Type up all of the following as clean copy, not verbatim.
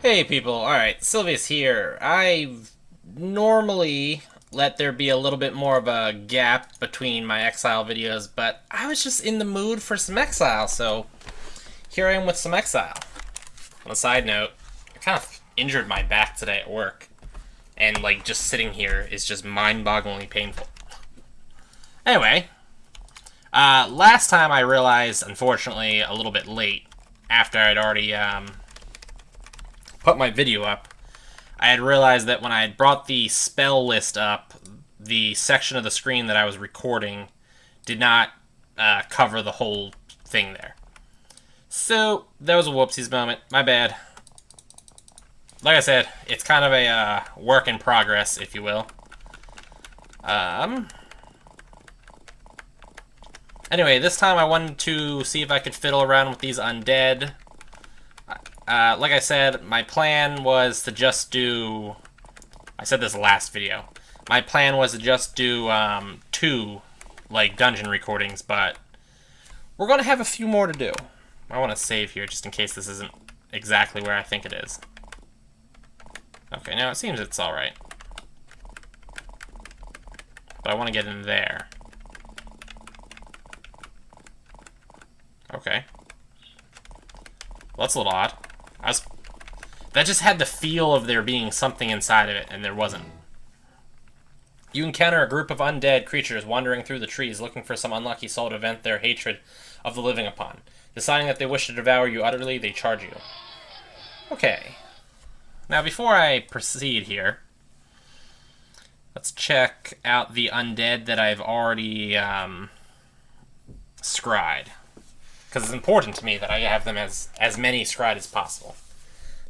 Hey people, alright, Sylvia's here. I normally let there be a little bit more of a gap between my Exile videos, but I was just in the mood for some Exile, so here I am with some Exile. On a side note, I kind of injured my back today at work, and like just sitting here is just mind-bogglingly painful. Anyway, last time I realized, unfortunately, a little bit late, after I'd already put my video up, I had realized that when I had brought the spell list up, the section of the screen that I was recording did not cover the whole thing there. So, that was a whoopsies moment. My bad. Like I said, it's kind of a work in progress, if you will. Anyway, this time I wanted to see if I could fiddle around with these undead. Like I said, my plan was to just do... I said this last video. My plan was to just do two, like, dungeon recordings, but we're going to have a few more to do. I want to save here just in case this isn't exactly where I think it is. Okay, now it seems it's alright. But I want to get in there. Okay. Well, that's a little odd. That just had the feel of there being something inside of it, and there wasn't. You encounter a group of undead creatures wandering through the trees, looking for some unlucky soul to vent their hatred of the living upon. Deciding that they wish to devour you utterly, they charge you. Okay. Now, before I proceed here, let's check out the undead that I've already scried. Because it's important to me that I have them as many scried as possible.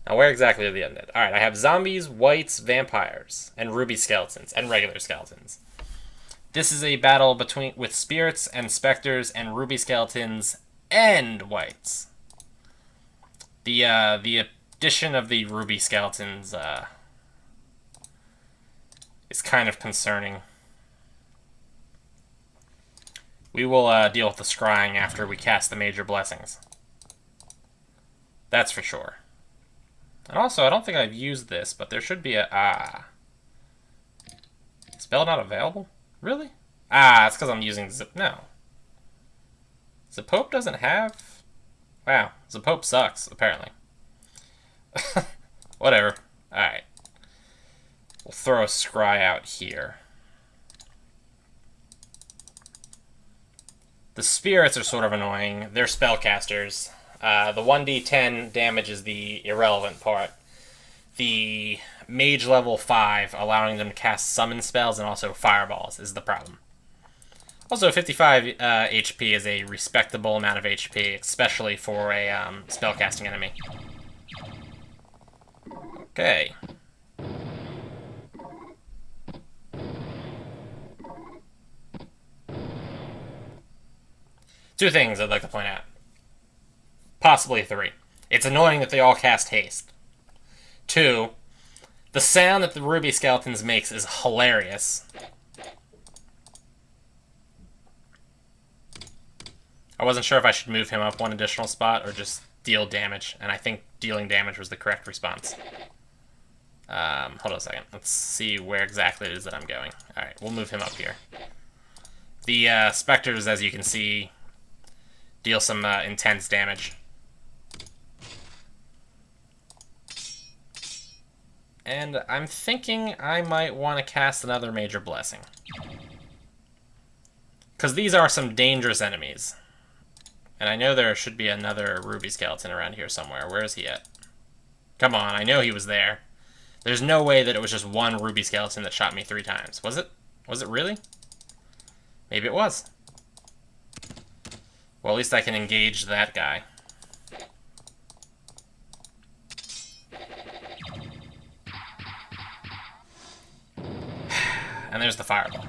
Now, where exactly are the undead? Alright, I have zombies, wights, vampires, and ruby skeletons, and regular skeletons. This is a battle with spirits and specters and ruby skeletons and wights. The addition of the ruby skeletons is kind of concerning. We will deal with the scrying after we cast the major blessings. That's for sure. And also, I don't think I've used this, but there should be a... Spell not available? Really? It's because I'm using Zip... No. Zipope doesn't have... Wow, Zipope sucks, apparently. Whatever. Alright. We'll throw a scry out here. The spirits are sort of annoying. They're spellcasters. The 1d10 damage is the irrelevant part. The mage level 5, allowing them to cast summon spells and also fireballs, is the problem. Also, 55 HP is a respectable amount of HP, especially for a spellcasting enemy. Okay. Two things I'd like to point out. Possibly three. It's annoying that they all cast haste. Two, the sound that the ruby skeletons makes is hilarious. I wasn't sure if I should move him up one additional spot or just deal damage, and I think dealing damage was the correct response. Hold on a second. Let's see where exactly it is that I'm going. Alright, we'll move him up here. The specters, as you can see, deal some intense damage. And I'm thinking I might want to cast another major blessing. Because these are some dangerous enemies. And I know there should be another ruby skeleton around here somewhere. Where is he at? Come on, I know he was there. There's no way that it was just one ruby skeleton that shot me 3 times. Was it? Was it really? Maybe it was. Well, at least I can engage that guy. And there's the fireball.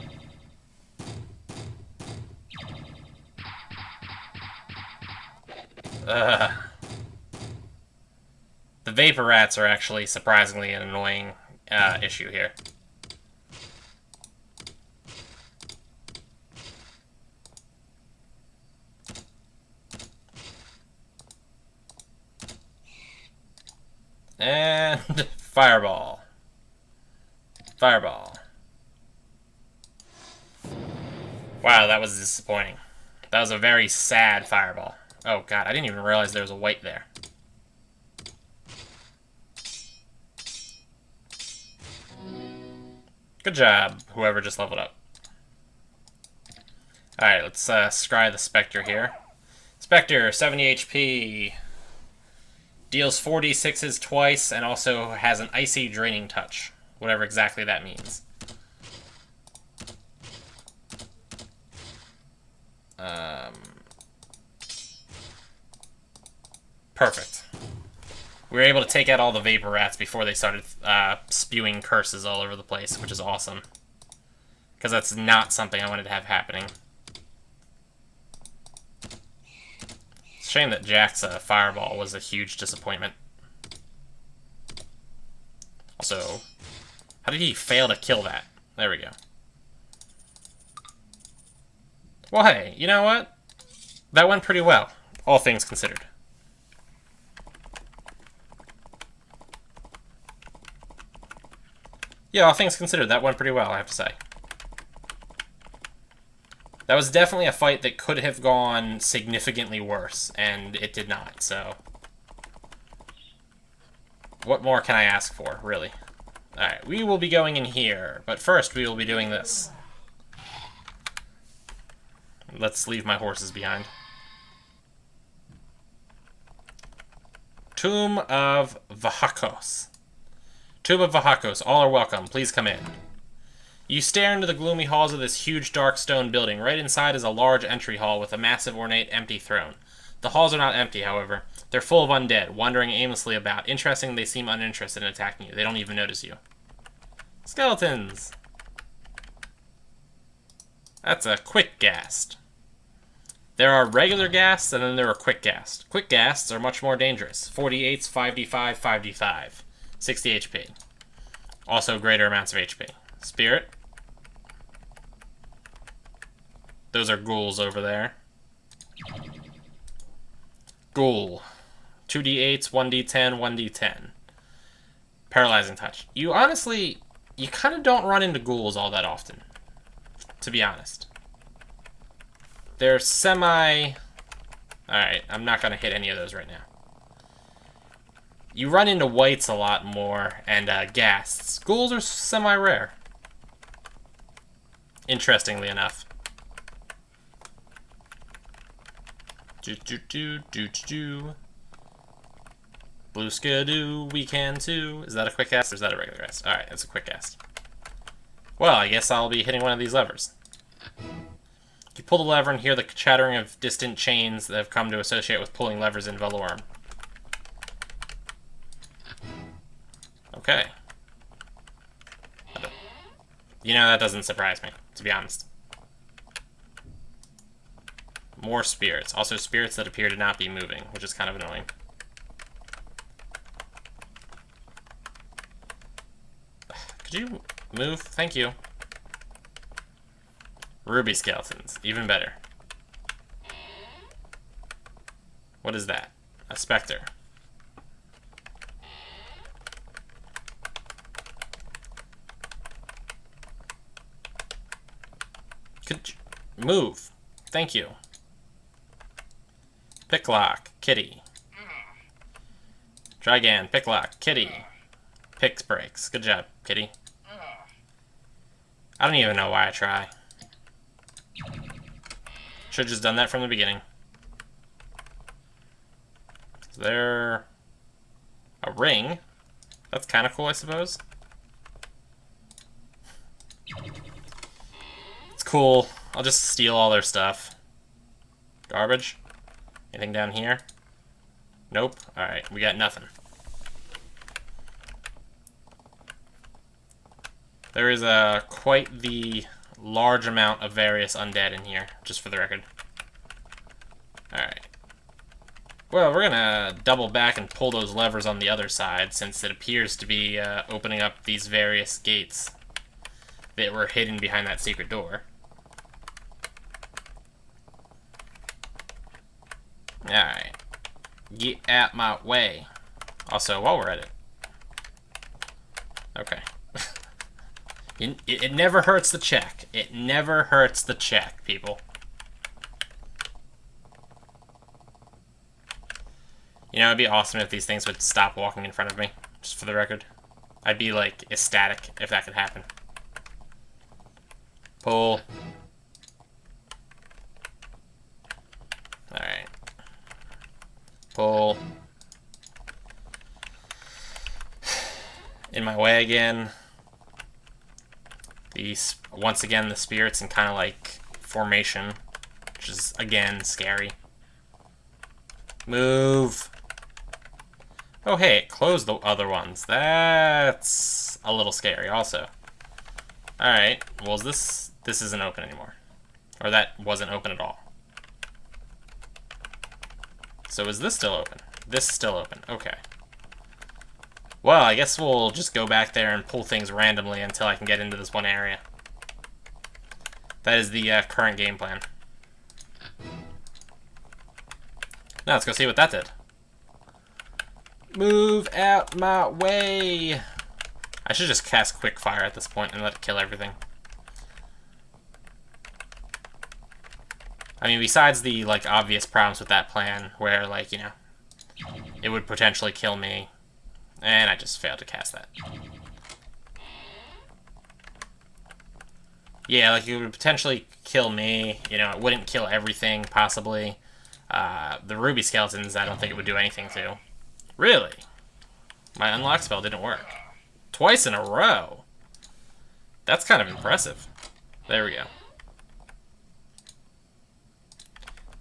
The vapor rats are actually surprisingly an annoying issue here. And fireball. Fireball. Wow, that was disappointing. That was a very sad fireball. Oh god, I didn't even realize there was a white there. Good job, whoever just leveled up. Alright, let's scry the Spectre here. Spectre, 70 HP. Deals 4d6s twice, and also has an icy draining touch. Whatever exactly that means. Perfect. We were able to take out all the vapor rats before they started spewing curses all over the place, which is awesome. Because that's not something I wanted to have happening. It's a shame that Jack's fireball was a huge disappointment. Also, how did he fail to kill that? There we go. Well, hey, you know what? That went pretty well, all things considered. Yeah, all things considered, that went pretty well, I have to say. That was definitely a fight that could have gone significantly worse, and it did not, so... What more can I ask for, really? Alright, we will be going in here, but first we will be doing this. Let's leave my horses behind. Tomb of Vahakos. Tomb of Vahakos, all are welcome. Please come in. You stare into the gloomy halls of this huge dark stone building. Right inside is a large entry hall with a massive ornate empty throne. The halls are not empty, however. They're full of undead, wandering aimlessly about. Interesting, they seem uninterested in attacking you. They don't even notice you. Skeletons! That's a quick ghast. There are regular ghasts, and then there are quick ghasts. Quick ghasts are much more dangerous. 48s, 5d5, 5d5. 60 HP. Also greater amounts of HP. Spirit. Those are ghouls over there. Ghoul. 2d8s, 1d10, 1d10. Paralyzing touch. You honestly, you kind of don't run into ghouls all that often, to be honest. They're semi... Alright, I'm not going to hit any of those right now. You run into whites a lot more, and ghasts. Ghouls are semi-rare. Interestingly enough. Do-do-do-do-do-do. Blue skidoo, we can too. Is that a quick cast or is that a regular cast? Alright, that's a quick cast. Well, I guess I'll be hitting one of these levers. You pull the lever and hear the chattering of distant chains that have come to associate with pulling levers in Valorum. Okay. You know, that doesn't surprise me, to be honest. More spirits. Also spirits that appear to not be moving, which is kind of annoying. Could you move? Thank you. Ruby skeletons. Even better. What is that? A specter. Could you move? Thank you. Picklock. Kitty. Try again. Picklock. Kitty. Picks breaks. Good job, Kitty. I don't even know why I try. Should've just done that from the beginning. Is there a ring? That's kind of cool, I suppose. It's cool. I'll just steal all their stuff. Garbage? Anything down here? Nope. Alright, we got nothing. There is quite the large amount of various undead in here, just for the record. Alright. Well, we're gonna double back and pull those levers on the other side, since it appears to be opening up these various gates that were hidden behind that secret door. Alright. Get out my way. Also, while we're at it, Okay. It never hurts to check. It never hurts to check, people. You know, it'd be awesome if these things would stop walking in front of me, just for the record. I'd be, like, ecstatic if that could happen. Pull. Alright. Pull. In my way again. These, once again, the spirits in kind of like formation, which is, again, scary. Move. Oh, hey, it closed the other ones. That's a little scary also. Alright, well, this isn't open anymore. Or that wasn't open at all. So is this still open? This is still open. Okay. Well, I guess we'll just go back there and pull things randomly until I can get into this one area. That is the current game plan. Now let's go see what that did. Move out my way! I should just cast Quick Fire at this point and let it kill everything. I mean, besides the, like, obvious problems with that plan, where, like, you know, it would potentially kill me, and I just failed to cast that. Yeah, like, it would potentially kill me, you know, it wouldn't kill everything, possibly. The Ruby Skeletons, I don't think it would do anything to. Really? My unlock spell didn't work. Twice in a row! That's kind of impressive. There we go.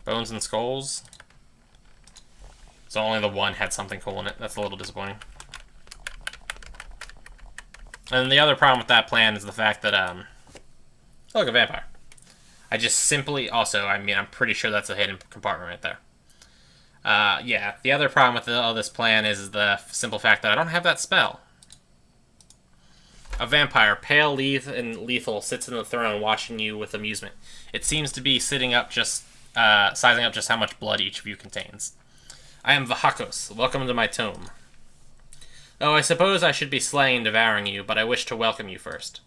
Bones and Skulls. So only the one had something cool in it. That's a little disappointing. And the other problem with that plan is the fact that, oh, look, a vampire. I just simply, also, I mean, I'm pretty sure that's a hidden compartment right there. Yeah, the other problem with all this plan is the simple fact that I don't have that spell. A vampire, pale, and lethal, sits in the throne watching you with amusement. It seems to be sitting up just, sizing up just how much blood each of you contains. I am Vahakos. Welcome to my tomb. Oh, I suppose I should be slaying and devouring you, but I wish to welcome you first.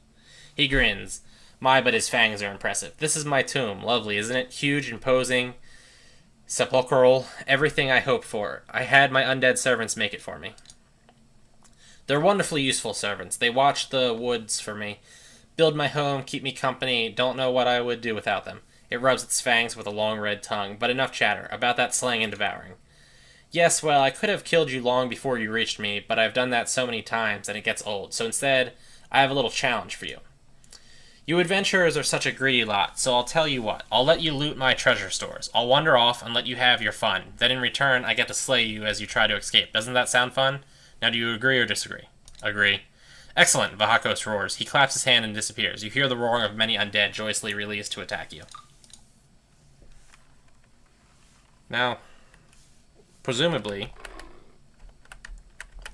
He grins. My, but his fangs are impressive. This is my tomb. Lovely, isn't it? Huge, imposing, sepulchral, everything I hoped for. I had my undead servants make it for me. They're wonderfully useful servants. They watch the woods for me, build my home, keep me company, don't know what I would do without them. It rubs its fangs with a long red tongue, but enough chatter about that slaying and devouring. Yes, well, I could have killed you long before you reached me, but I've done that so many times and it gets old, so instead, I have a little challenge for you. You adventurers are such a greedy lot, so I'll tell you what. I'll let you loot my treasure stores. I'll wander off and let you have your fun. Then in return, I get to slay you as you try to escape. Doesn't that sound fun? Now do you agree or disagree? Agree. Excellent, Vahakos roars. He claps his hand and disappears. You hear the roaring of many undead joyously released to attack you. Now, presumably,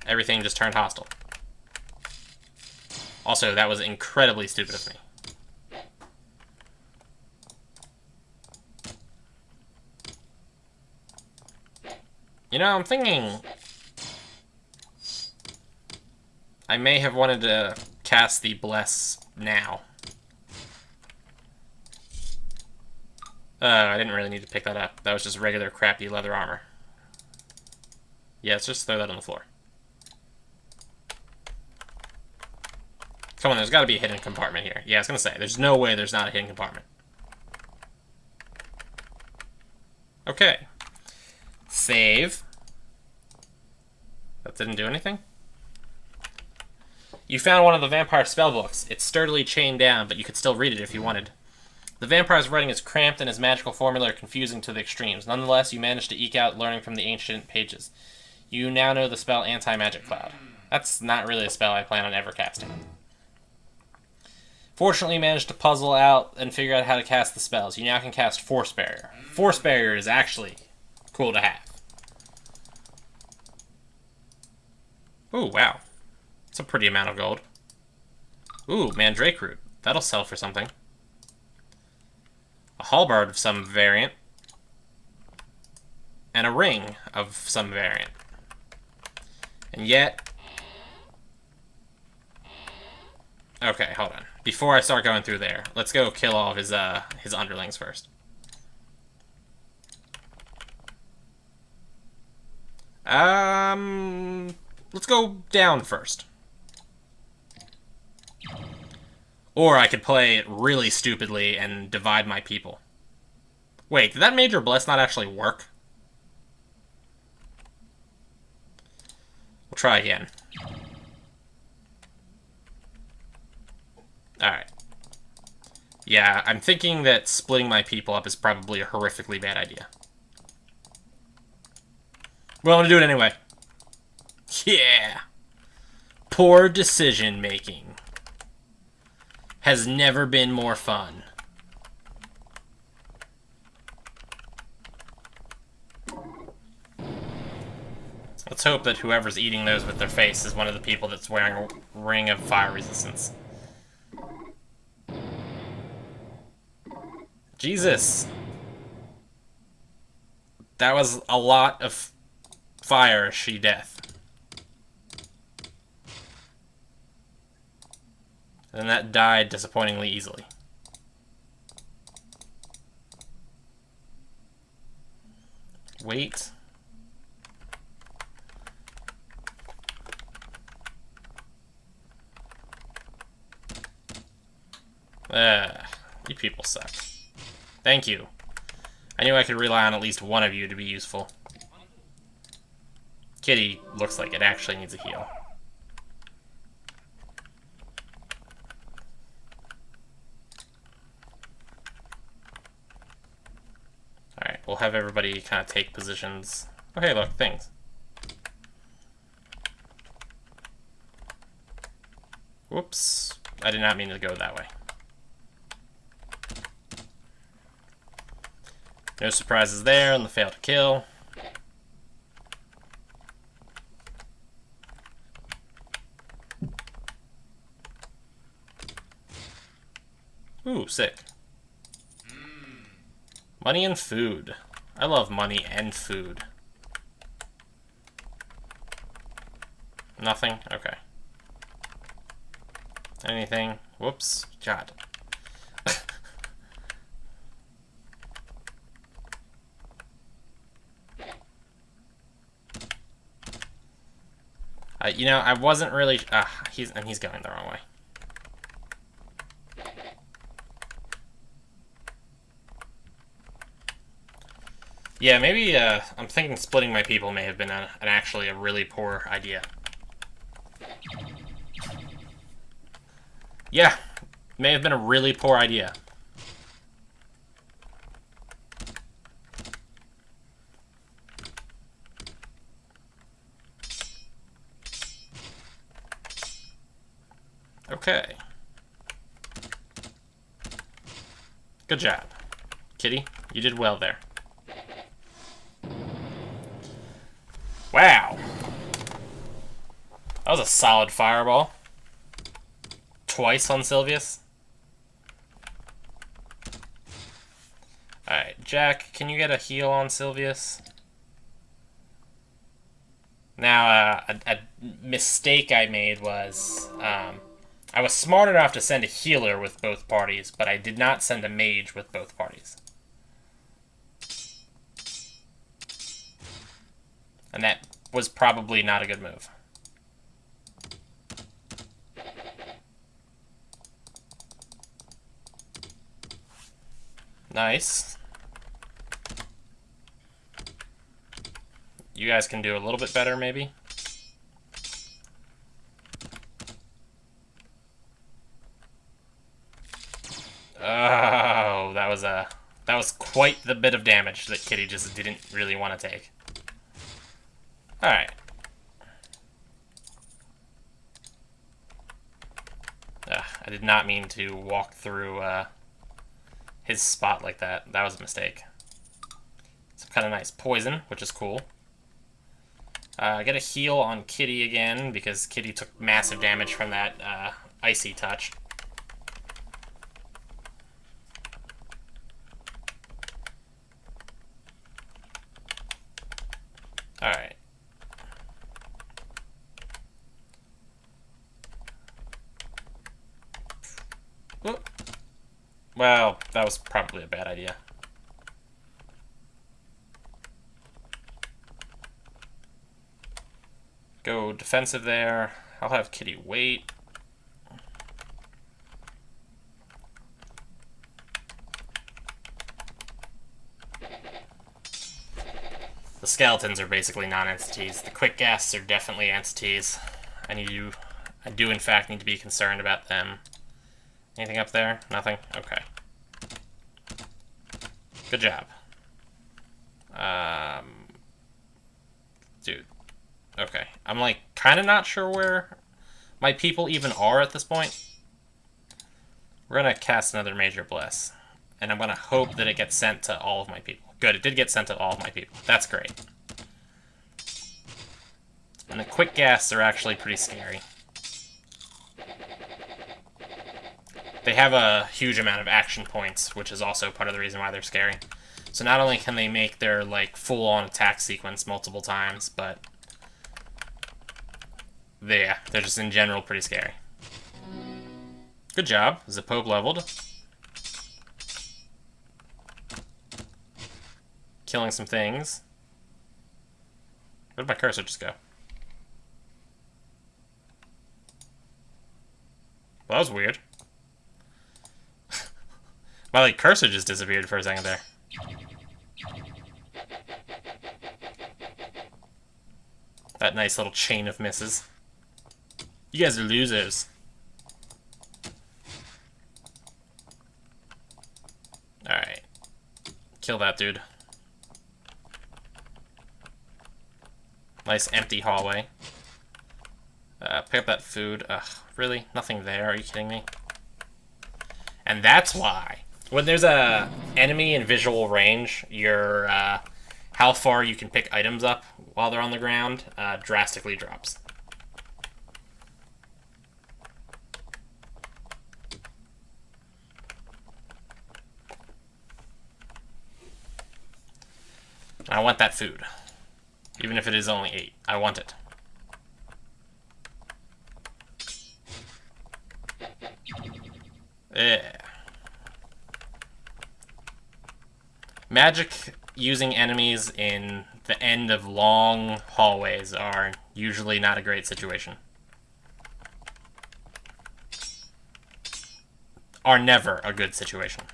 everything just turned hostile. Also, that was incredibly stupid of me. You know, I'm thinking I may have wanted to cast the Bless now. I didn't really need to pick that up. That was just regular crappy leather armor. Yeah, let's just throw that on the floor. Come on, there's got to be a hidden compartment here. Yeah, I was going to say, there's no way there's not a hidden compartment. Okay. Save. That didn't do anything? You found one of the vampire spellbooks. It's sturdily chained down, but you could still read it if you wanted. The vampire's writing is cramped and his magical formula are confusing to the extremes. Nonetheless, you managed to eke out learning from the ancient pages. You now know the spell Anti-Magic Cloud. That's not really a spell I plan on ever casting. Fortunately, you managed to puzzle out and figure out how to cast the spells. You now can cast Force Barrier. Force Barrier is actually cool to have. Ooh, wow. That's a pretty amount of gold. Ooh, Mandrake Root. That'll sell for something. A halberd of some variant. And a ring of some variant. And yet, Okay, hold on. Before I start going through there, let's go kill all of his underlings first. Let's go down first. Or I could play it really stupidly and divide my people. Wait, did that Major Bless not actually work? We'll try again. Alright. Yeah, I'm thinking that splitting my people up is probably a horrifically bad idea. Well, I'm gonna do it anyway. Yeah! Poor decision making has never been more fun. Let's hope that whoever's eating those with their face is one of the people that's wearing a ring of fire resistance. Jesus! That was a lot of fire, she death. And that died disappointingly easily. Wait. You people suck. Thank you. I knew I could rely on at least one of you to be useful. Kitty looks like it actually needs a heal. Alright, we'll have everybody kind of take positions. Oh, hey, look, things. Whoops. I did not mean to go that way. No surprises there on the fail to kill. Ooh, sick. Money and food. I love money and food. Nothing? Okay. Anything? Whoops. God. You know, I wasn't really... he's going the wrong way. Yeah, maybe I'm thinking splitting my people may have been actually a really poor idea. Yeah, may have been a really poor idea. Okay. Good job. Kitty, you did well there. Wow. That was a solid fireball. Twice on Sylvius. Alright, Jack, can you get a heal on Sylvius? Now, a mistake I made was... I was smart enough to send a healer with both parties, but I did not send a mage with both parties. And that was probably not a good move. Nice. You guys can do a little bit better, maybe? Oh, that was quite the bit of damage that Kitty just didn't really want to take. Alright. I did not mean to walk through his spot like that. That was a mistake. Some kind of nice poison, which is cool. Get a heal on Kitty again, because Kitty took massive damage from that icy touch. Alright. Well, that was probably a bad idea. Go defensive there. I'll have Kitty wait. The skeletons are basically non-entities. The quick ghasts are definitely entities. I do in fact need to be concerned about them. Anything up there? Nothing? Okay. Good job. Dude. Okay. I'm like kind of not sure where my people even are at this point. We're gonna cast another Major Bless. And I'm gonna hope that it gets sent to all of my people. Good, it did get sent to all of my people. That's great. And the quick ghasts are actually pretty scary. They have a huge amount of action points, which is also part of the reason why they're scary. So not only can they make their like full-on attack sequence multiple times, but they're just in general pretty scary. Good job. Zapobe leveled. Killing some things. Where did my cursor just go? Well, that was weird. My like cursor just disappeared for a second there. That nice little chain of misses. You guys are losers. Alright. Kill that dude. Nice empty hallway. Pick up that food. Ugh, really? Nothing there? Are you kidding me? And that's why. When there's a enemy in visual range, your how far you can pick items up while they're on the ground drastically drops. I want that food. Even if it is only 8. I want it. Yeah. Magic using enemies in the end of long hallways are usually not a great situation. Are never a good situation.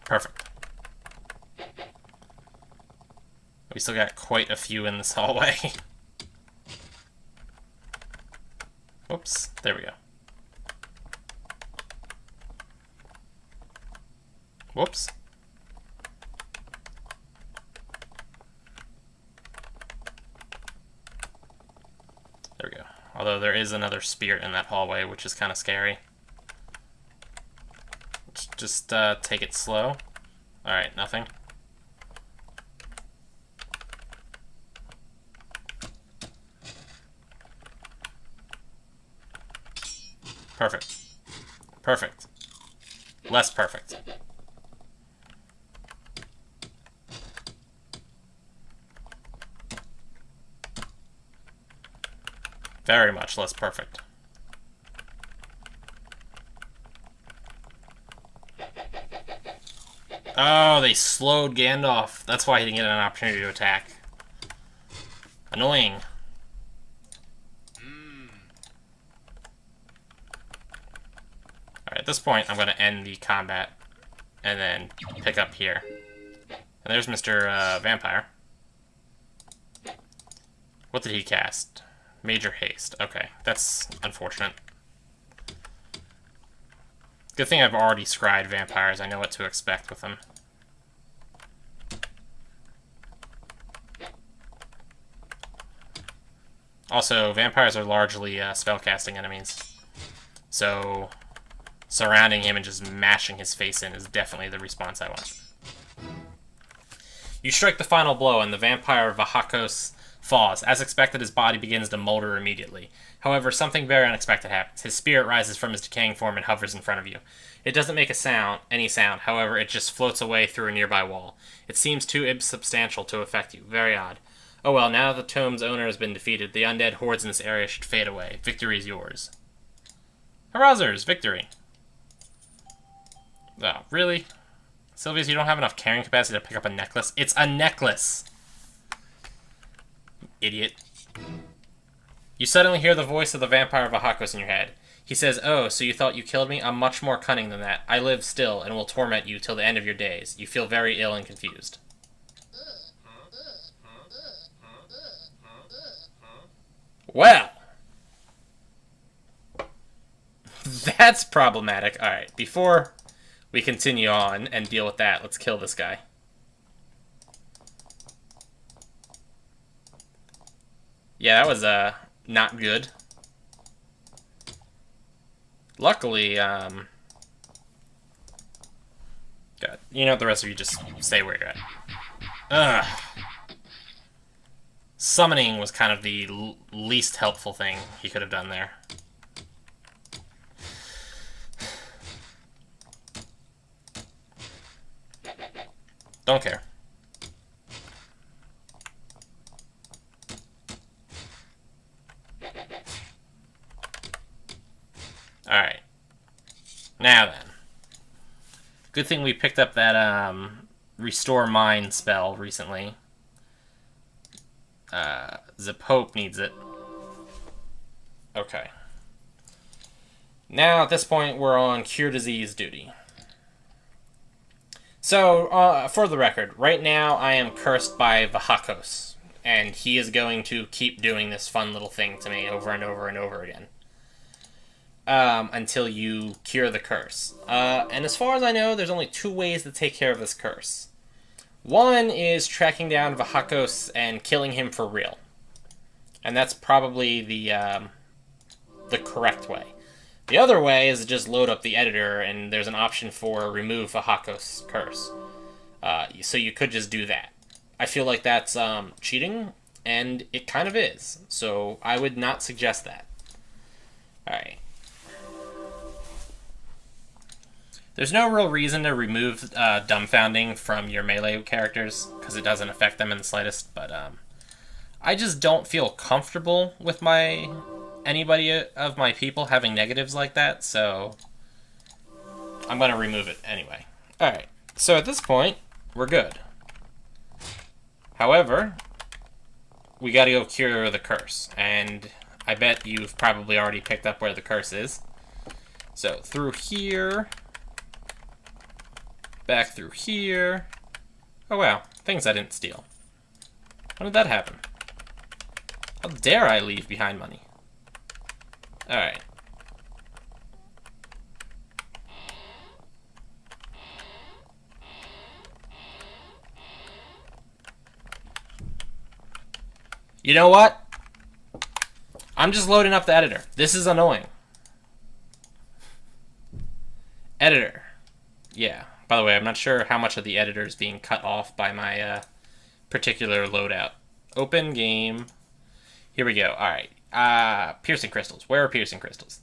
Perfect. We still got quite a few in this hallway. Oops, there we go. Whoops. There we go. Although there is another spirit in that hallway, which is kind of scary. Just take it slow. Alright, nothing. Perfect. Perfect. Less perfect. Very much less perfect. Oh, they slowed Gandalf. That's why he didn't get an opportunity to attack. Annoying. Alright, at this point, I'm going to end the combat and then pick up here. And there's Mr. Vampire. What did he cast? Major Haste. Okay, that's unfortunate. Good thing I've already scryed vampires. I know what to expect with them. Also, vampires are largely spellcasting enemies. So, surrounding him and just mashing his face in is definitely the response I want. You strike the final blow, and the vampire Vahakos falls. As expected, his body begins to molder immediately. However, something very unexpected happens. His spirit rises from his decaying form and hovers in front of you. It doesn't make any sound, however, it just floats away through a nearby wall. It seems too insubstantial to affect you. Very odd. Oh well, now that the tome's owner has been defeated, the undead hordes in this area should fade away. Victory is yours. Harassers, victory. Oh, really? Sylvius, you don't have enough carrying capacity to pick up a necklace? It's a necklace! Idiot. You suddenly hear the voice of the vampire Vahakos in your head. He says, "Oh, so you thought you killed me? I'm much more cunning than that. I live still and will torment you till the end of your days. You feel very ill and confused." Well, that's problematic. Alright, before we continue on and deal with that, let's kill this guy. Yeah, that was, not good. Luckily, God, you know what, the rest of you just stay where you're at. Ugh. Summoning was kind of the least helpful thing he could have done there. Don't care. Alright. Now then. Good thing we picked up that, Restore Mind spell recently. The Pope needs it. Okay. Now, at this point, we're on Cure Disease duty. So, for the record, right now I am cursed by Vahakos, and he is going to keep doing this fun little thing to me over and over and over again. Until you cure the curse. And as far as I know, there's only 2 ways to take care of this curse. One is tracking down Vahakos and killing him for real. And that's probably the correct way. The other way is to just load up the editor, and there's an option for remove Vahakos curse. So you could just do that. I feel like that's cheating, and it kind of is. So I would not suggest that. Alright. There's no real reason to remove dumbfounding from your melee characters, because it doesn't affect them in the slightest, but I just don't feel comfortable with anybody of my people having negatives like that, so I'm going to remove it anyway. Alright, so at this point, we're good. However, we got to go cure the curse, and I bet you've probably already picked up where the curse is. So, through here, back through here. Oh wow, things I didn't steal. How did that happen? How dare I leave behind money? Alright. You know what? I'm just loading up the editor. This is annoying. Editor. Yeah. By the way, I'm not sure how much of the editor is being cut off by my particular loadout. Open game. Here we go. Alright. Piercing crystals. Where are piercing crystals?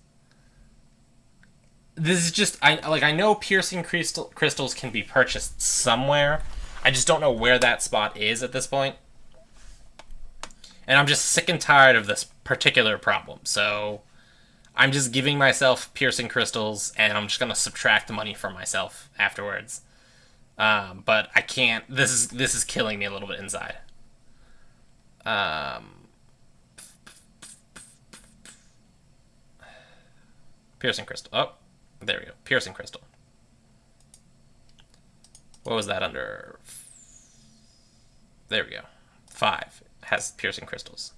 This is just... I know piercing crystals can be purchased somewhere. I just don't know where that spot is at this point. And I'm just sick and tired of this particular problem. So I'm just giving myself piercing crystals, and I'm just going to subtract the money from myself afterwards. But I can't... This is killing me a little bit inside. Piercing crystal. Oh, there we go. Piercing crystal. What was that under? There we go. 5 has piercing crystals.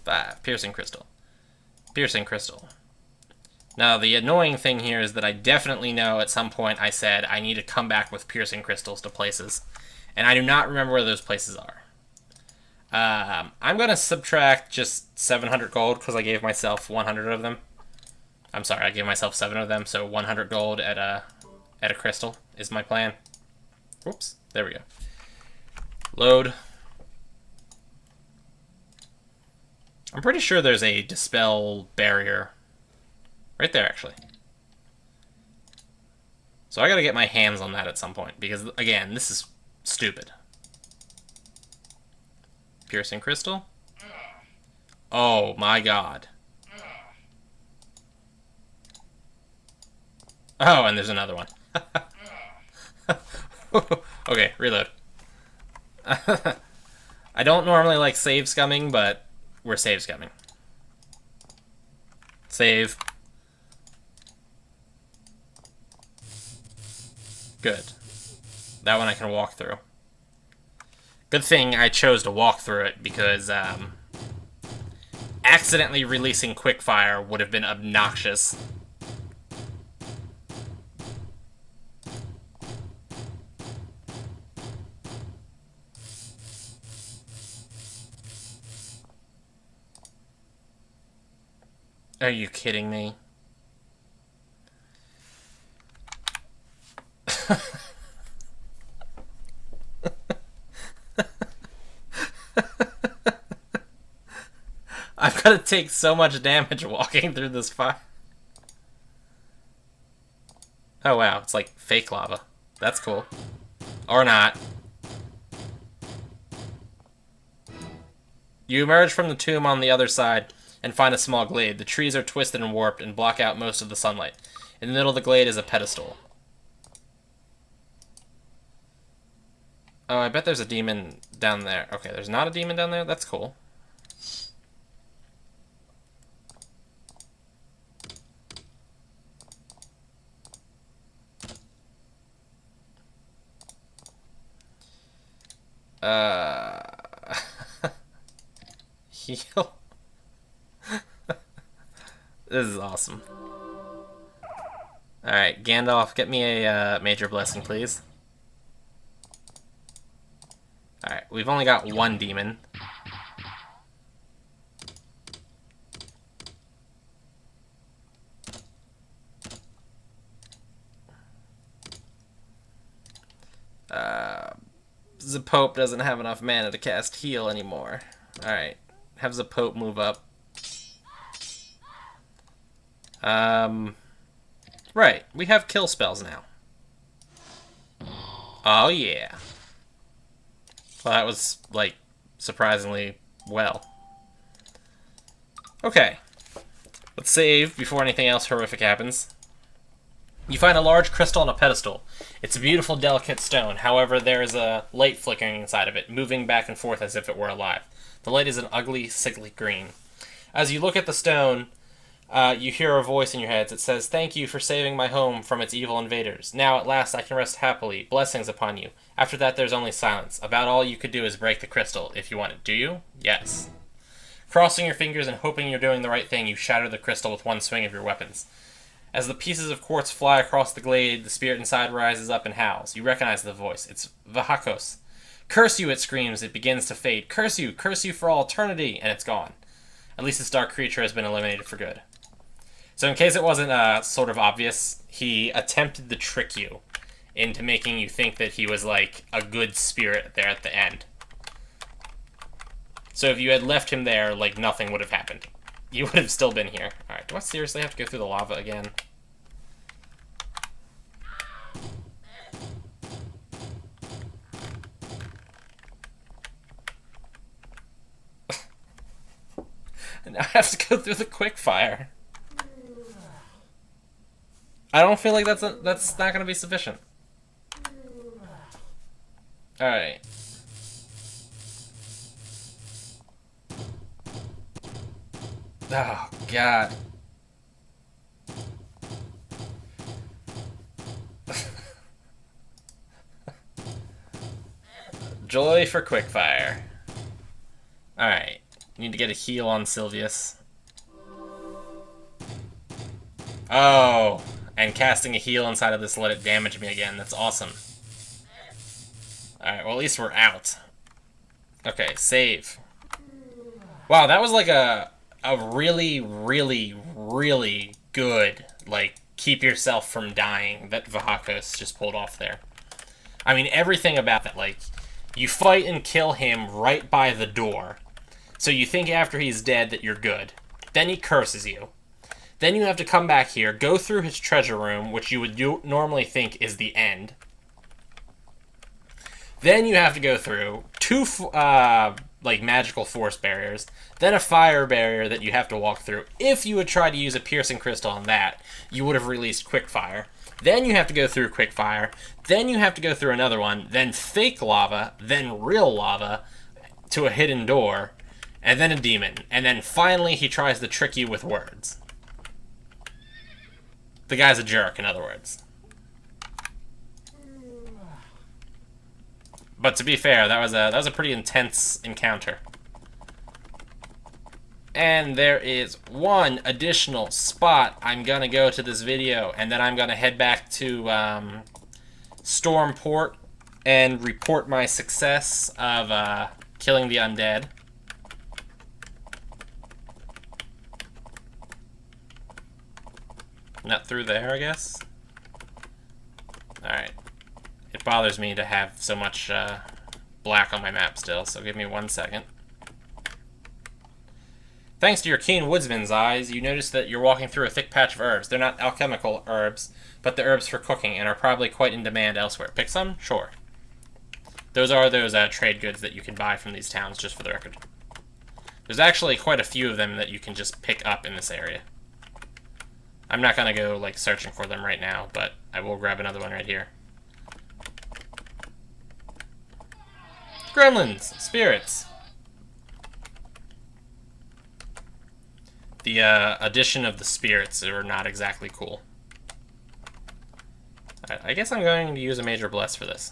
5. Piercing crystal. Piercing crystal. Now, the annoying thing here is that I definitely know at some point I said I need to come back with piercing crystals to places, and I do not remember where those places are. I'm going to subtract just 700 gold because I gave myself 100 of them. I'm sorry, I gave myself 7 of them, so 100 gold at a crystal is my plan. Whoops, there we go. Load. I'm pretty sure there's a dispel barrier right there, actually. So I gotta get my hands on that at some point, because, again, this is stupid. Piercing crystal? Oh my god. Oh, and there's another one. Okay, reload. I don't normally like save scumming, but we're save scumming. Save. Good. That one I can walk through. Good thing I chose to walk through it, because accidentally releasing quickfire would have been obnoxious. Are you kidding me? I've got to take so much damage walking through this fire. Oh wow, it's like fake lava. That's cool. Or not. You emerge from the tomb on the other side and find a small glade. The trees are twisted and warped and block out most of the sunlight. In the middle of the glade is a pedestal. Oh, I bet there's a demon down there. Okay, there's not a demon down there? That's cool. Heal. This is awesome. Alright, Gandalf, get me a major blessing, please. Alright, we've only got one demon. Zapope doesn't have enough mana to cast heal anymore. Alright, have Zapope move up. Right, we have kill spells now. Oh yeah. Well, that was, like, surprisingly well. Okay. Let's save before anything else horrific happens. You find a large crystal on a pedestal. It's a beautiful, delicate stone. However, there is a light flickering inside of it, moving back and forth as if it were alive. The light is an ugly, sickly green. As you look at the stone, you hear a voice in your heads. It says, "Thank you for saving my home from its evil invaders. Now, at last, I can rest happily. Blessings upon you." After that, there's only silence. About all you could do is break the crystal, if you wanted. Do you? Yes. Crossing your fingers and hoping you're doing the right thing, you shatter the crystal with one swing of your weapons. As the pieces of quartz fly across the glade, the spirit inside rises up and howls. You recognize the voice. It's Vahakos. "Curse you," it screams. It begins to fade. Curse you for all eternity," and it's gone. At least this dark creature has been eliminated for good. So in case it wasn't sort of obvious, he attempted to trick you into making you think that he was like a good spirit there at the end. So if you had left him there, like nothing would have happened. You would have still been here. Alright, do I seriously have to go through the lava again? And now I have to go through the quickfire. I don't feel like that's not going to be sufficient. Alright. Oh, God. Joy for quickfire. Alright. Need to get a heal on Sylvius. Oh, and casting a heal inside of this let it damage me again. That's awesome. Alright, well at least we're out. Okay, save. Wow, that was like a really, really, really good, like, keep yourself from dying that Vahakos just pulled off there. I mean, everything about that, like, you fight and kill him right by the door. So you think after he's dead that you're good. Then he curses you. Then you have to come back here, go through his treasure room, which you would normally think is the end. Then you have to go through two, like, magical force barriers, then a fire barrier that you have to walk through. If you had tried to use a piercing crystal on that, you would have released quickfire. Then you have to go through quickfire. Then you have to go through another one. Then fake lava. Then real lava to a hidden door. And then a demon. And then finally he tries to trick you with words. The guy's a jerk, in other words. But to be fair, that was a pretty intense encounter. And there is one additional spot I'm gonna go to this video, and then I'm gonna head back to Stormport and report my success of killing the undead. Not through there, I guess. Alright. It bothers me to have so much black on my map still, so give me 1 second. Thanks to your keen woodsman's eyes, you notice that you're walking through a thick patch of herbs. They're not alchemical herbs, but the herbs for cooking, and are probably quite in demand elsewhere. Pick some? Sure. Those are those trade goods that you can buy from these towns, just for the record. There's actually quite a few of them that you can just pick up in this area. I'm not gonna go, like, searching for them right now, but I will grab another one right here. Gremlins! Spirits! The addition of the spirits are not exactly cool. I guess I'm going to use a major bless for this.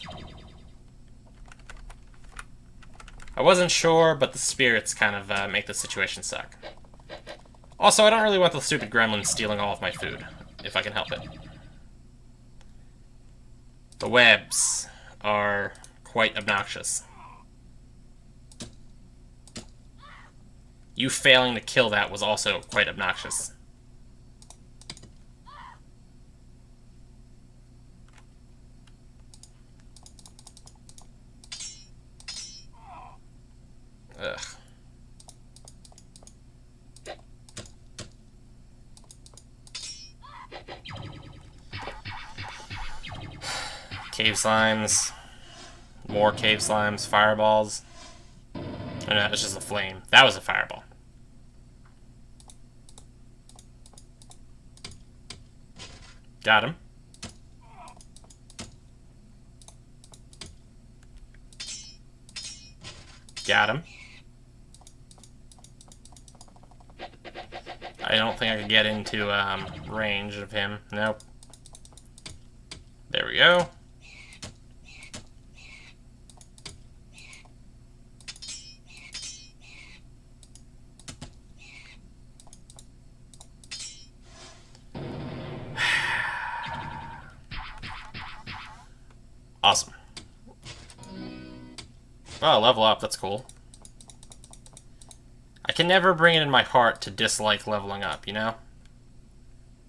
I wasn't sure, but the spirits kind of make the situation suck. Also, I don't really want the stupid gremlins stealing all of my food, if I can help it. The webs are quite obnoxious. You failing to kill that was also quite obnoxious. Ugh. Cave slimes. More cave slimes. Fireballs. Oh, no, it's just a flame. That was a fireball. Got him. Got him. I don't think I could get into range of him. Nope. There we go. Awesome. Oh, level up, that's cool. I can never bring it in my heart to dislike leveling up, you know?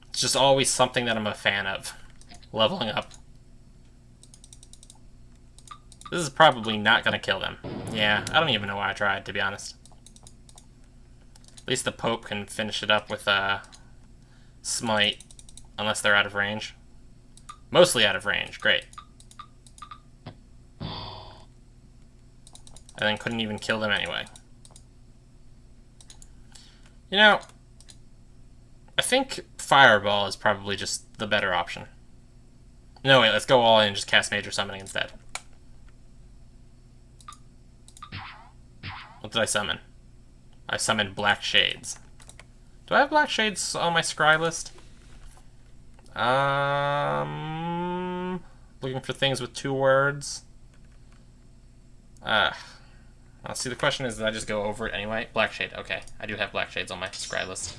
It's just always something that I'm a fan of. Leveling up. This is probably not gonna kill them. Yeah, I don't even know why I tried, to be honest. At least the Pope can finish it up with Smite, unless they're out of range. Mostly out of range, great. And then couldn't even kill them anyway. You know, I think Fireball is probably just the better option. No, wait, let's go all in and just cast Major Summoning instead. What did I summon? I summoned Black Shades. Do I have Black Shades on my scry list? Looking for things with 2 words. Well, see, the question is, did I just go over it anyway? Black Shade, okay. I do have Black Shades on my scry list.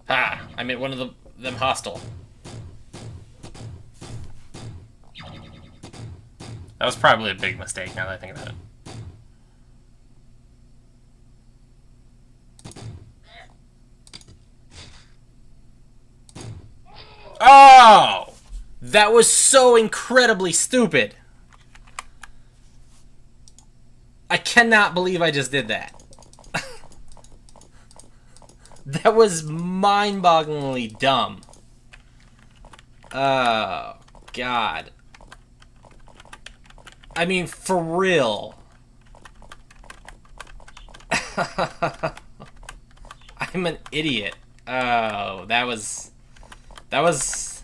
Ah! I made one of them hostile. That was probably a big mistake, now that I think about it. Oh! That was so incredibly stupid! I cannot believe I just did that. That was mind-bogglingly dumb. Oh, God. I mean, for real. I'm an idiot. Oh, that was That was...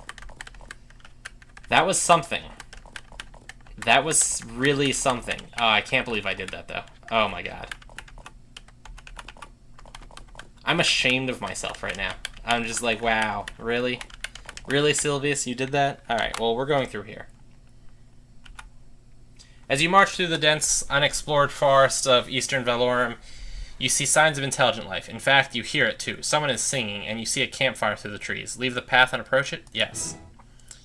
That was something. That was really something. Oh, I can't believe I did that, though. Oh my god. I'm ashamed of myself right now. I'm just like, wow, really? Really, Sylvius, you did that? Alright, well, we're going through here. As you march through the dense, unexplored forests of eastern Valorum, you see signs of intelligent life. In fact, you hear it too. Someone is singing, and you see a campfire through the trees. Leave the path and approach it? Yes.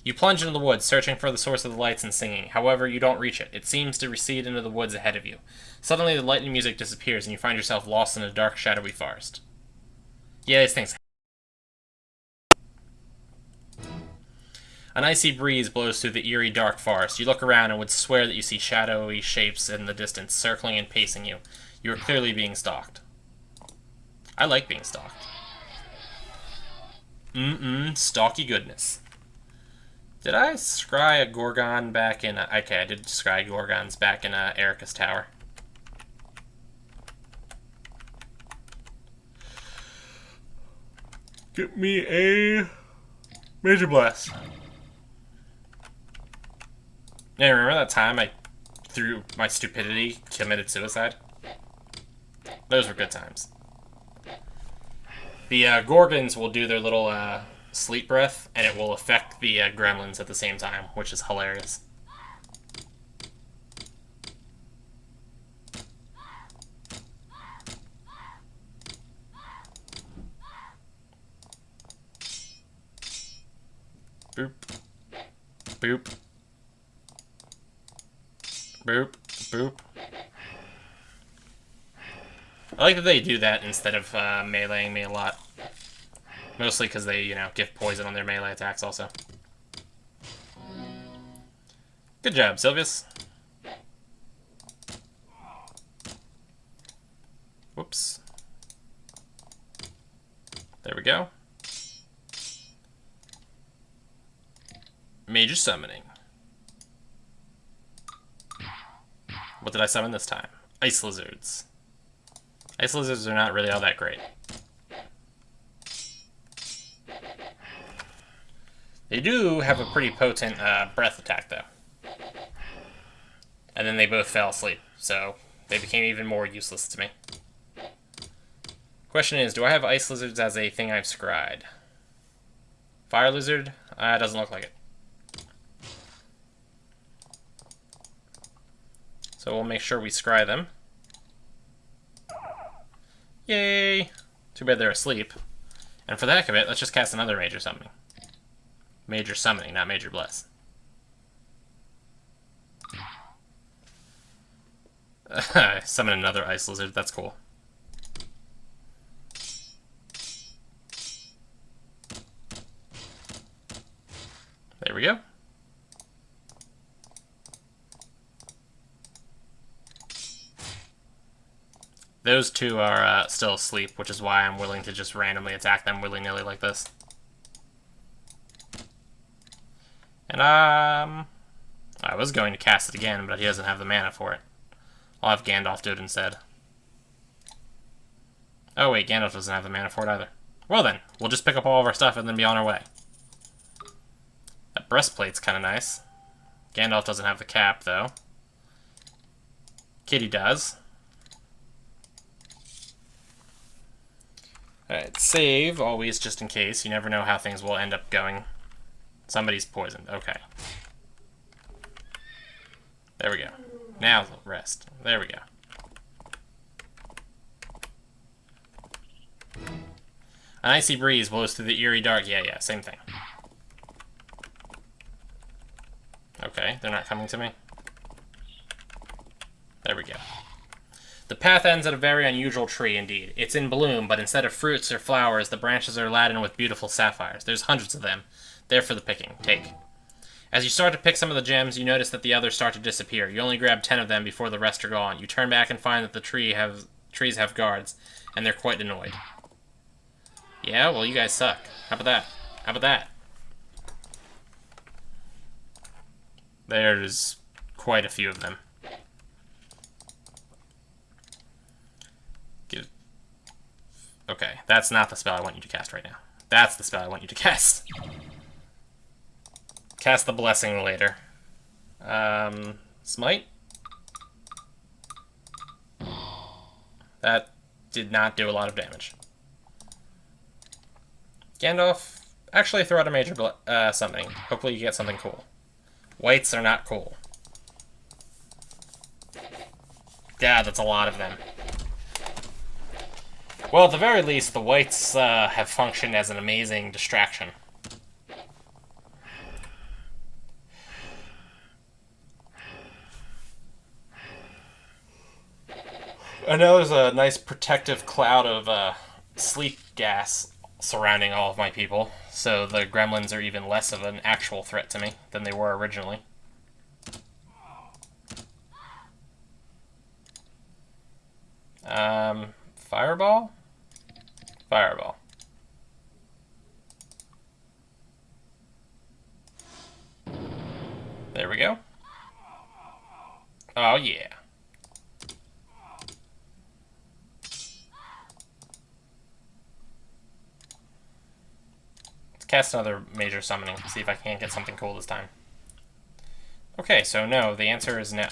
You plunge into the woods, searching for the source of the lights and singing. However, you don't reach it. It seems to recede into the woods ahead of you. Suddenly, the light and music disappears, and you find yourself lost in a dark, shadowy forest. Yeah, these things. An icy breeze blows through the eerie, dark forest. You look around and would swear that you see shadowy shapes in the distance, circling and pacing you. You are clearly being stalked. I like being stalked. Stalky goodness. Did I scry a Gorgon back in... okay, I did scry Gorgons back in Erica's tower. Get me a Major Blast. Yeah, remember that time I, through my stupidity, committed suicide? Those were good times. The Gorgons will do their little sleep breath, and it will affect the gremlins at the same time, which is hilarious. Boop. Boop. Boop. Boop. I like that they do that instead of meleeing me a lot. Mostly because they, you know, give poison on their melee attacks also. Good job, Sylvius. Whoops. There we go. Major summoning. What did I summon this time? Ice lizards. Ice lizards are not really all that great. They do have a pretty potent breath attack, though. And then they both fell asleep, so they became even more useless to me. Question is, do I have ice lizards as a thing I've scryed? Fire lizard? Doesn't look like it. So we'll make sure we scry them. Yay! Too bad they're asleep. And for the heck of it, let's just cast another major summoning. Major summoning, not major bless. Summon another ice lizard, that's cool. There we go. Those two are still asleep, which is why I'm willing to just randomly attack them willy-nilly like this. And, I was going to cast it again, but he doesn't have the mana for it. I'll have Gandalf do it instead. Oh wait, Gandalf doesn't have the mana for it either. Well then, we'll just pick up all of our stuff and then be on our way. That breastplate's kind of nice. Gandalf doesn't have the cap, though. Kitty does. Alright, save, always, just in case. You never know how things will end up going. Somebody's poisoned. Okay. There we go. Now, rest. There we go. An icy breeze blows through the eerie dark. Yeah, same thing. Okay, they're not coming to me. There we go. The path ends at a very unusual tree indeed. It's in bloom, but instead of fruits or flowers, the branches are laden with beautiful sapphires. There's hundreds of them. There for the picking. Take. As you start to pick some of the gems, you notice that the others start to disappear. You only grab 10 of them before the rest are gone. You turn back and find that the trees have guards, and they're quite annoyed. Yeah, well, you guys suck. How about that? How about that? There's quite a few of them. Okay, that's not the spell I want you to cast right now. That's the spell I want you to cast. Cast the blessing later. Smite? That did not do a lot of damage. Gandalf, actually throw out a major something. Hopefully you get something cool. Whites are not cool. God, that's a lot of them. Well, at the very least, the whites have functioned as an amazing distraction. I know there's a nice protective cloud of sleep gas surrounding all of my people, so the gremlins are even less of an actual threat to me than they were originally. Fireball? Fireball. There we go. Oh, yeah. Let's cast another major summoning, see if I can't get something cool this time. Okay, so no, the answer is no.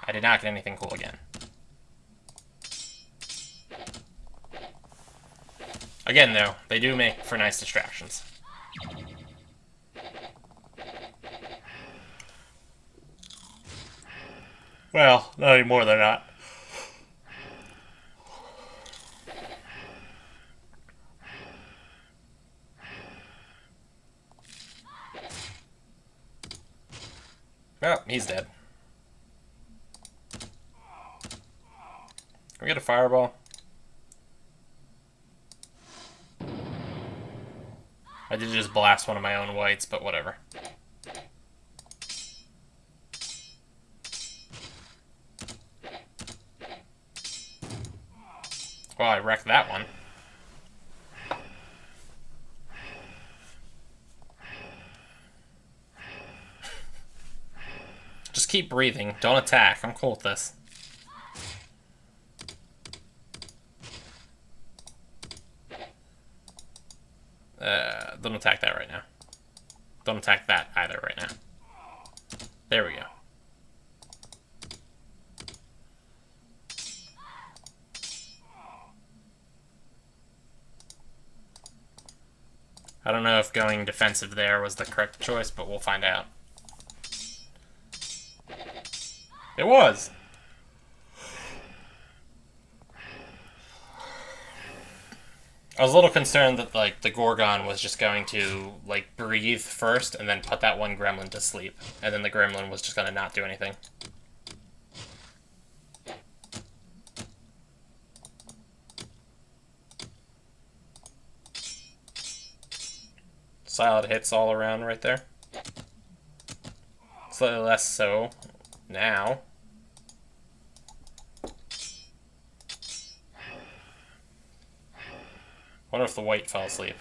I did not get anything cool again. Again, though, they do make for nice distractions. Well, not anymore, they're not. Oh, he's dead. Can we get a fireball? I did just blast one of my own whites, but whatever. Well, I wrecked that one. Just keep breathing. Don't attack. I'm cool with this. Don't attack that right now. Don't attack that either right now. There we go. I don't know if going defensive there was the correct choice, but we'll find out. It was! I was a little concerned that, like, the Gorgon was just going to, like, breathe first and then put that one gremlin to sleep. And then the gremlin was just going to not do anything. Solid hits all around right there. Slightly less so now. Wonder if the white fell asleep.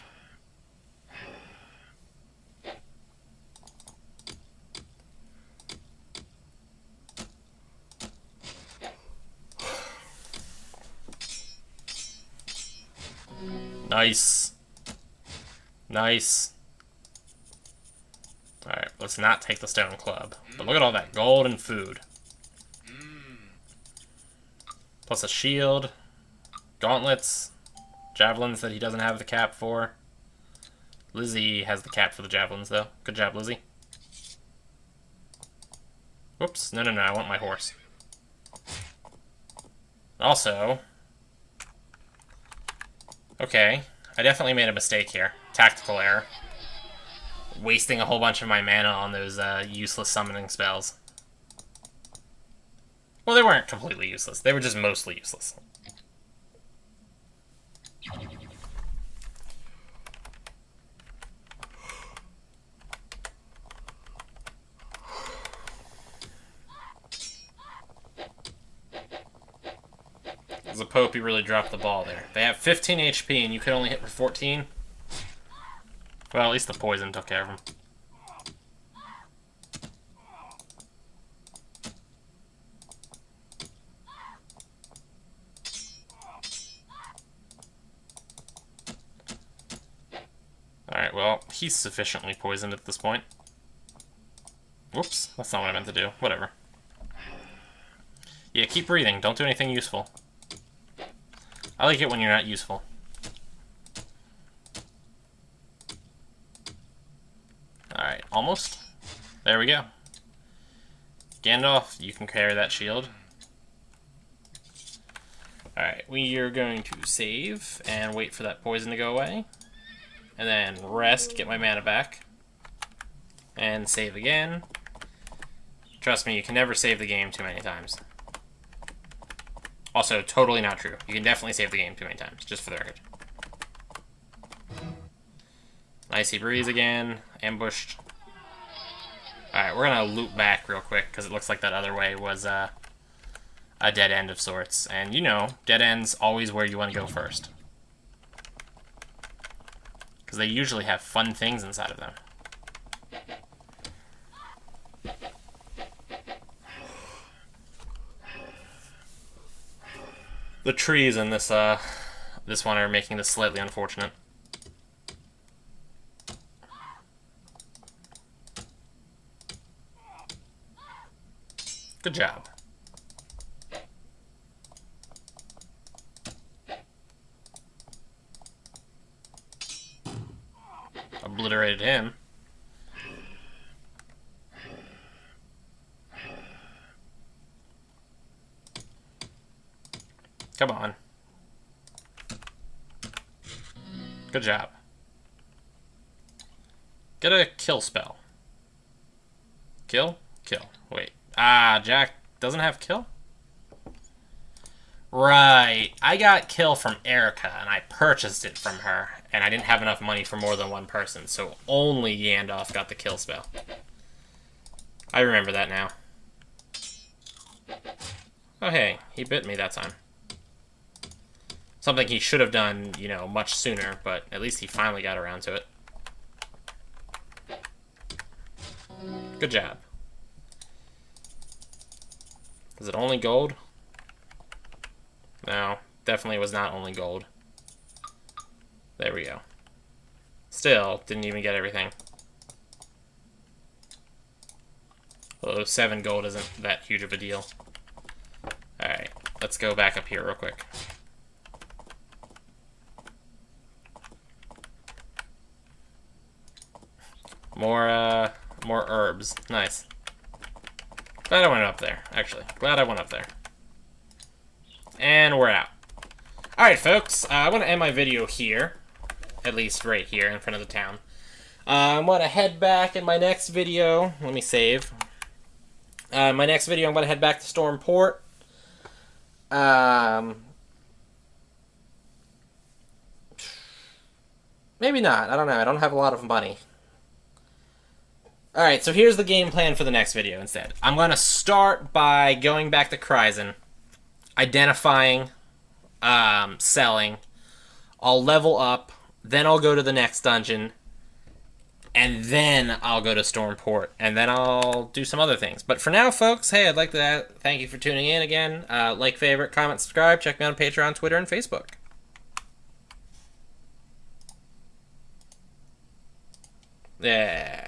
Nice. Nice. Alright, let's not take the stone club. But look at all that gold and food. Plus a shield. Gauntlets. Javelins that he doesn't have the cap for. Lizzie has the cap for the javelins, though. Good job, Lizzie. Whoops. No, I want my horse. Also... Okay. I definitely made a mistake here. Tactical error. Wasting a whole bunch of my mana on those useless summoning spells. Well, they weren't completely useless. They were just mostly useless. As a Pope, he really dropped the ball there. They have 15 HP and you could only hit for 14. Well, at least the poison took care of him. Alright, well, he's sufficiently poisoned at this point. Whoops, that's not what I meant to do. Whatever. Yeah, keep breathing. Don't do anything useful. I like it when you're not useful. Alright, almost. There we go. Gandalf, you can carry that shield. Alright, we are going to save and wait for that poison to go away. And then rest, get my mana back. And save again. Trust me, you can never save the game too many times. Also, totally not true. You can definitely save the game too many times, just for the record. Icy breeze again. Ambushed. Alright, we're gonna loop back real quick, because it looks like that other way was a dead end of sorts. And you know, dead end's always where you want to go first. Because they usually have fun things inside of them. The trees in this one are making this slightly unfortunate. Good job. Obliterated him. Come on. Good job. Get a kill spell. Kill? Kill. Wait. Ah, Jack doesn't have kill? Right. I got kill from Erica, and I purchased it from her, and I didn't have enough money for more than one person, so only Gandalf got the kill spell. I remember that now. Oh, hey. He bit me that time. Something he should have done, you know, much sooner, but at least he finally got around to it. Good job. Is it only gold? No, definitely was not only gold. There we go. Still, didn't even get everything. Although 7 gold isn't that huge of a deal. Alright, let's go back up here real quick. More herbs. Nice. Glad I went up there, actually. Glad I went up there. And we're out. Alright, folks. I want to end my video here. At least right here in front of the town. I'm going to head back in my next video. Let me save. My next video, I'm going to head back to Stormport. Maybe not. I don't know. I don't have a lot of money. Alright, so here's the game plan for the next video instead. I'm going to start by going back to Kryzen, identifying, selling. I'll level up, then I'll go to the next dungeon, and then I'll go to Stormport, and then I'll do some other things. But for now, folks, hey, I'd like to thank you for tuning in again. Like, favorite, comment, subscribe. Check me out on Patreon, Twitter, and Facebook. Yeah.